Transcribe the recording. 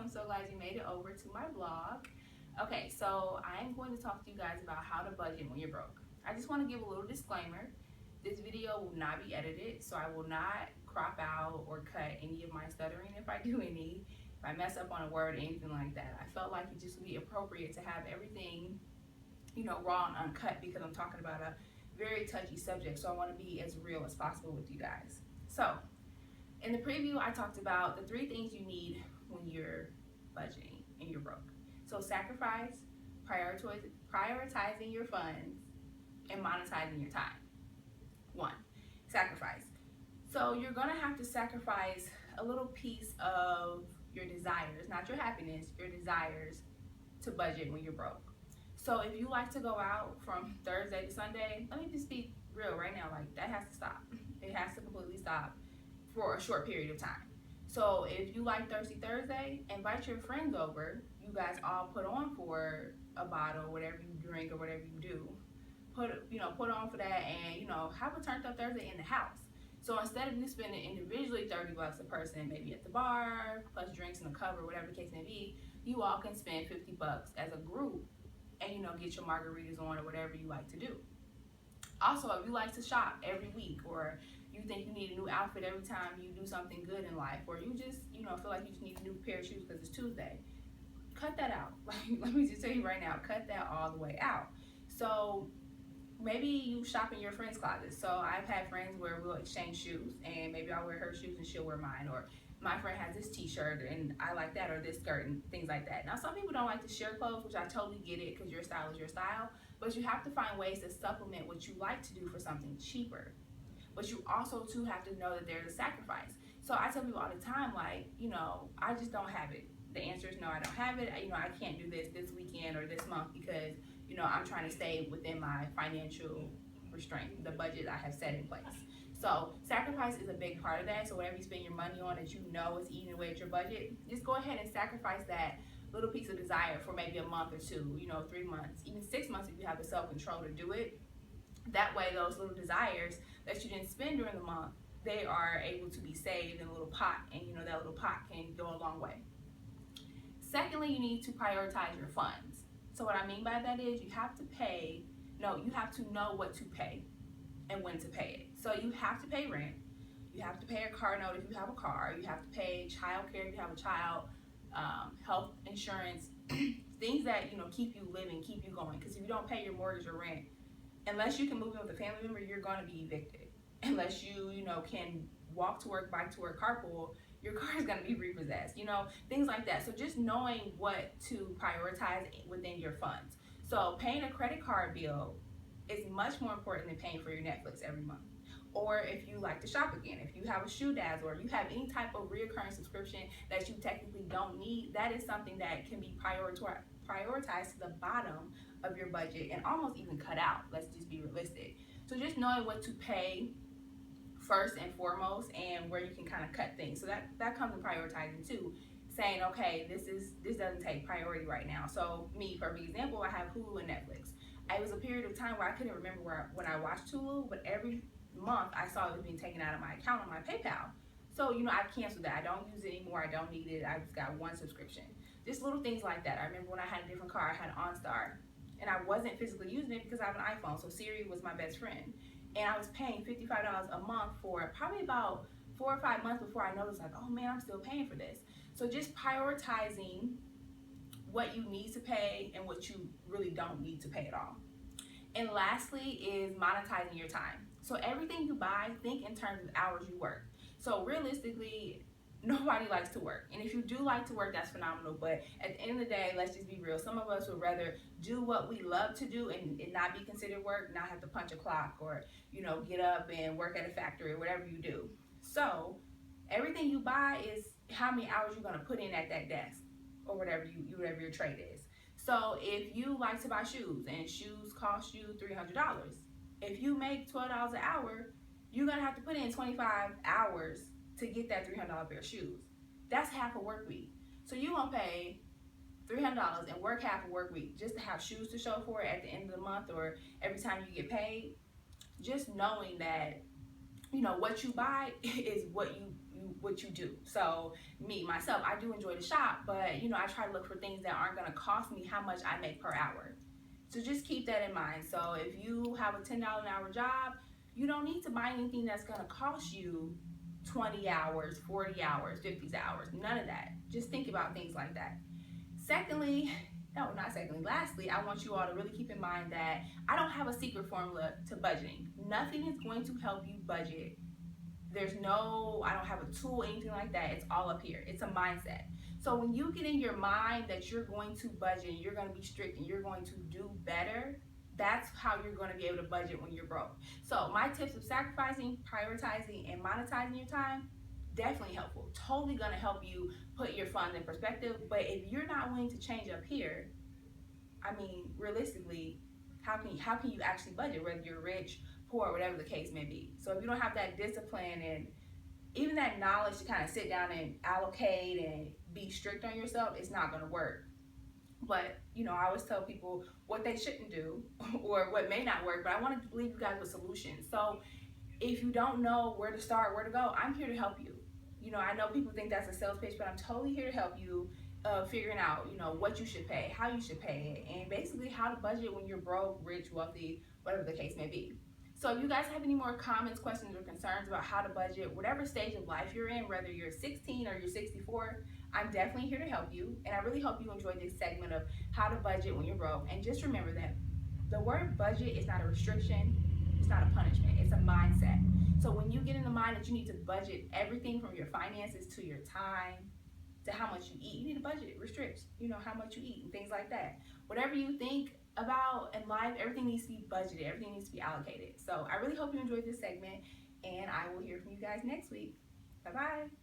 I'm so glad you made it over to my blog. Okay, so I'm going to talk to you guys about how to budget when you're broke. I just want to give a little disclaimer. This video will not be edited, so I will not crop out or cut any of my stuttering if I do any. If I mess up on a word or anything like that. I felt like it just would be appropriate to have everything, raw and uncut because I'm talking about a very touchy subject, so I want to be as real as possible with you guys. So, in the preview, I talked about the 3 things you need when you're budgeting and you're broke. So sacrifice, prioritizing your funds, and monetizing your time. 1, sacrifice. So you're gonna have to sacrifice a little piece of your desires, not your happiness, your desires, to budget when you're broke. So if you like to go out from Thursday to Sunday, let me just be real right now, like that has to stop. It has to completely stop for a short period of time. So if you like Thirsty Thursday, invite your friends over. You guys all put on for a bottle, whatever you drink or whatever you do. Put on for that, and have a turned up Thursday in the house. So instead of you spending individually $30 a person, maybe at the bar, plus drinks and a cover, whatever the case may be, you all can spend $50 as a group, and get your margaritas on or whatever you like to do. Also, if you like to shop every week, or you think you need a new outfit every time you do something good in life, or you just feel like you just need a new pair of shoes because it's Tuesday, cut that out. Like, let me just tell you right now, cut that all the way out. So maybe you shop in your friend's closet. So I've had friends where we'll exchange shoes, and maybe I'll wear her shoes and she'll wear mine, or my friend has this t-shirt and I like that, or this skirt, and things like that. Now, some people don't like to share clothes, which I totally get it because your style is your style, but you have to find ways to supplement what you like to do for something cheaper. But you also too have to know that there's a sacrifice. So I tell people all the time, like, I just don't have it. The answer is no, I don't have it. I can't do this weekend or this month because I'm trying to stay within my financial restraint, the budget I have set in place. So sacrifice is a big part of that. So whatever you spend your money on that is eating away at your budget, just go ahead and sacrifice that little piece of desire for maybe a month or 2, 3 months, even 6 months if you have the self-control to do it. That way, those little desires that you didn't spend during the month, they are able to be saved in a little pot, and that little pot can go a long way. Secondly, you need to prioritize your funds. So what I mean by that is you have to know what to pay and when to pay it. So you have to pay rent, you have to pay a car note if you have a car, you have to pay child care if you have a child, health insurance, things that keep you living, keep you going. Because if you don't pay your mortgage or rent, unless you can move in with a family member, you're going to be evicted. Unless you can walk to work, bike to work, carpool, your car is going to be repossessed, things like that. So just knowing what to prioritize within your funds. So paying a credit card bill is much more important than paying for your Netflix every month. Or if you like to shop again, if you have a shoe dazzle, or you have any type of reoccurring subscription that you technically don't need, that is something that can be prioritized to the bottom of your budget and almost even cut out. Let's just be realistic. So just knowing what to pay first and foremost, and where you can kind of cut things. So that comes in prioritizing too. Saying, okay, this doesn't take priority right now. So me, for example, I have Hulu and Netflix. It was a period of time where I couldn't remember when I watched Hulu, but every month I saw it was being taken out of my account on my PayPal. So I've canceled that. I don't use it anymore. I don't need it. I just got one subscription. Just little things like that. I remember when I had a different car, I had OnStar, and I wasn't physically using it because I have an iPhone. So Siri was my best friend, and I was paying $55 a month for probably about 4 or 5 months before I noticed, like, oh man, I'm still paying for this. So just prioritizing what you need to pay and what you really don't need to pay at all. And lastly is monetizing your time. So everything you buy, think in terms of hours you work. So realistically, nobody likes to work. And if you do like to work, that's phenomenal. But at the end of the day, let's just be real. Some of us would rather do what we love to do and not be considered work, not have to punch a clock, or get up and work at a factory or whatever you do. So everything you buy is how many hours you're going to put in at that desk, or whatever your trade is. So if you like to buy shoes, and shoes cost you $300, if you make $12 an hour, you're going to have to put in 25 hours to get that $300 pair of shoes. That's half a work week. So you're going to pay $300 and work half a work week just to have shoes to show for it at the end of the month, or every time you get paid. Just knowing that what you buy is what you what you do. So me, myself, I do enjoy to shop, but I try to look for things that aren't gonna cost me how much I make per hour. So just keep that in mind. So if you have a $10 an hour job, you don't need to buy anything that's gonna cost you 20 hours, 40 hours, 50 hours, none of that. Just think about things like that. Secondly, no, not secondly, lastly, I want you all to really keep in mind that I don't have a secret formula to budgeting. Nothing is going to help you budget. I don't have a tool, anything like that. It's all up here. It's a mindset. So when you get in your mind that you're going to budget, you're going to be strict, and you're going to do better, that's how you're going to be able to budget when you're broke. So my tips of sacrificing, prioritizing, and monetizing your time, definitely helpful. Totally going to help you put your funds in perspective. But if you're not willing to change up here, I mean, realistically, how can you actually budget, whether you're rich, poor, whatever the case may be? So if you don't have that discipline and even that knowledge to kind of sit down and allocate and be strict on yourself, it's not going to work. But I always tell people what they shouldn't do or what may not work, but I want to leave you guys with solutions. So if you don't know where to start, where to go, I'm here to help you. I know people think that's a sales pitch, but I'm totally here to help you figuring out, what you should pay, how you should pay it, and basically how to budget when you're broke, rich, wealthy, whatever the case may be. So if you guys have any more comments, questions, or concerns about how to budget, whatever stage of life you're in, whether you're 16 or you're 64, I'm definitely here to help you. And I really hope you enjoyed this segment of how to budget when you're broke. And just remember that the word budget is not a restriction, it's not a punishment, it's a mindset. So when you get in the mind that you need to budget everything from your finances to your time to how much you eat, you need to budget, restrict, how much you eat and things like that. Whatever you think about in life, everything needs to be budgeted, everything needs to be allocated. So I really hope you enjoyed this segment, and I will hear from you guys next week. Bye-bye.